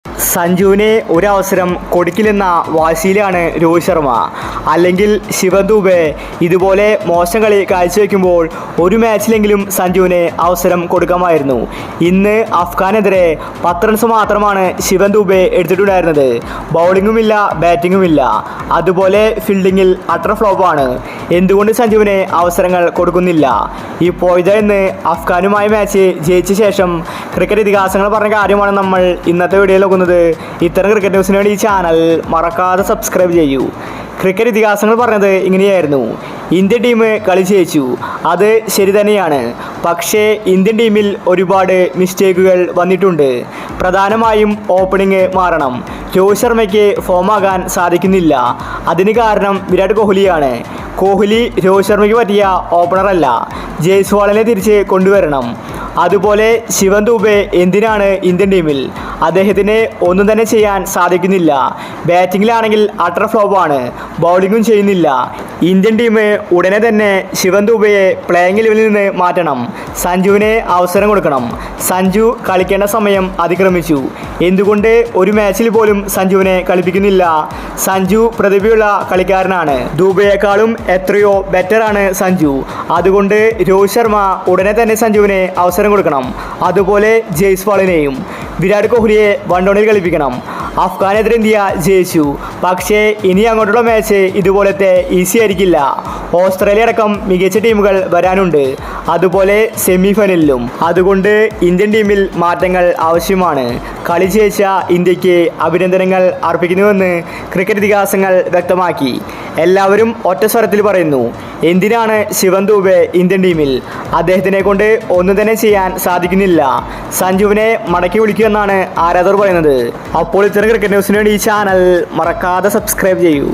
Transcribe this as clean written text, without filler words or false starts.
സഞ്ജുവിന് ഒരവസരം കൊടുക്കില്ലെന്ന വാശിയിലാണ് രോഹിത് ശർമ്മ. അല്ലെങ്കിൽ ശിവം ദുബെ ഇതുപോലെ മോശം കളി കാഴ്ചവെക്കുമ്പോൾ ഒരു മാച്ചിലെങ്കിലും സഞ്ജുവിന് അവസരം കൊടുക്കാമായിരുന്നു. ഇന്ന് അഫ്ഗാനെതിരെ 10 റൺസ് മാത്രമാണ് ശിവം ദുബെ എടുത്തിട്ടുണ്ടായിരുന്നത്. ബൗളിങ്ങുമില്ല, ബാറ്റിങ്ങുമില്ല, അതുപോലെ ഫീൽഡിങ്ങിൽ അട്ടർ ഫ്ലോപ്പാണ്. എന്തുകൊണ്ട് സഞ്ജുവിന് അവസരങ്ങൾ കൊടുക്കുന്നില്ല? ഇപ്പോഴത്തെ ഇന്ന് അഫ്ഗാനുമായ മാച്ച് ജയിച്ച ശേഷം ക്രിക്കറ്റ് ഇതിഹാസങ്ങൾ പറഞ്ഞ കാര്യമാണ് നമ്മൾ ഇന്നത്തെ വീഡിയോയിൽ നോക്കുന്നത്. ഇത്തരം ക്രിക്കറ്റ് ന്യൂസിന് വേണ്ടി ഈ ചാനൽ മറക്കാതെ സബ്സ്ക്രൈബ് ചെയ്യൂ. ക്രിക്കറ്റ് ഇതിഹാസങ്ങൾ പറഞ്ഞത് ഇങ്ങനെയായിരുന്നു: ഇന്ത്യൻ ടീം കളി ജയിച്ചു, അത് ശരി തന്നെയാണ്. പക്ഷേ ഇന്ത്യൻ ടീമിൽ ഒരുപാട് മിസ്റ്റേക്കുകൾ വന്നിട്ടുണ്ട്. പ്രധാനമായും ഓപ്പണിംഗ് മാറണം. രോഹിത് ശർമ്മയ്ക്ക് ഫോമാകാൻ സാധിക്കുന്നില്ല. അതിന് കാരണം വിരാട് കോഹ്ലിയാണ്. കോഹ്ലി രോഹിത് ശർമ്മയ്ക്ക് പറ്റിയ ഓപ്പണറല്ല. ജയ്സ്വാളിനെ തിരിച്ച് കൊണ്ടുവരണം. അതുപോലെ ശിവം ദുബെ എന്തിനാണ് ഇന്ത്യൻ ടീമിൽ? അദ്ദേഹത്തിന് ഒന്നും തന്നെ ചെയ്യാൻ സാധിക്കുന്നില്ല. ബാറ്റിങ്ങിലാണെങ്കിൽ അട്ടർ ഫ്ലോപ്പാണ്, ബൗളിങ്ങും ചെയ്യുന്നില്ല. ഇന്ത്യൻ ടീം ഉടനെ തന്നെ ശിവം ദുബെയെ പ്ലേയിങ് ലെവലിൽ നിന്ന് മാറ്റണം. സഞ്ജുവിന് അവസരം കൊടുക്കണം. സഞ്ജു കളിക്കേണ്ട സമയം അതിക്രമിച്ചു. എന്തുകൊണ്ട് ഒരു മാച്ചിൽ പോലും സഞ്ജുവിനെ കളിപ്പിക്കുന്നില്ല? സഞ്ജു പ്രതിഭയുള്ള കളിക്കാരനാണ്. ദുബെയേക്കാളും എത്രയോ ബെറ്ററാണ് സഞ്ജു. അതുകൊണ്ട് രോഹിത് ശർമ്മ ഉടനെ തന്നെ സഞ്ജുവിന് അവസരം കൊടുക്കണം. അതുപോലെ ജയ്സ്വാളിനെയും. വിരാട് കോഹ്ലിയെ വൺഡൗണിൽ കളിപ്പിക്കണം. അഫ്ഗാനെതിരെ ഇന്ത്യ ജയിച്ചു, പക്ഷേ ഇനി അങ്ങോട്ടുള്ള മാച്ച് ഇതുപോലത്തെ ഈസി ആയിരിക്കില്ല. ഓസ്ട്രേലിയ അടക്കം മികച്ച ടീമുകൾ വരാനുണ്ട്, അതുപോലെ സെമി ഫൈനലിലും. അതുകൊണ്ട് ഇന്ത്യൻ ടീമിൽ മാറ്റങ്ങൾ ആവശ്യമാണ്. കളി ജയിച്ച ഇന്ത്യക്ക് അഭിനന്ദനങ്ങൾ അർപ്പിക്കുന്നുവെന്ന് ക്രിക്കറ്റ് ഇതിഹാസങ്ങൾ വ്യക്തമാക്കി. എല്ലാവരും ഒറ്റ സ്വരത്തിൽ പറയുന്നു: എന്തിനാണ് ശിവം ദുബെ ഇന്ത്യൻ ടീമിൽ? അദ്ദേഹത്തിനെ കൊണ്ട് ഒന്നും തന്നെ ചെയ്യാൻ സാധിക്കുന്നില്ല. സഞ്ജുവിനെ മടക്കി വിളിക്കുമെന്നാണ് ആരാധകർ പറയുന്നത്. അപ്പോൾ ഇത്തരം ക്രിക്കറ്റ് ന്യൂസിന് വേണ്ടി ഈ ചാനൽ മറക്കാതെ സബ്സ്ക്രൈബ് ചെയ്യൂ.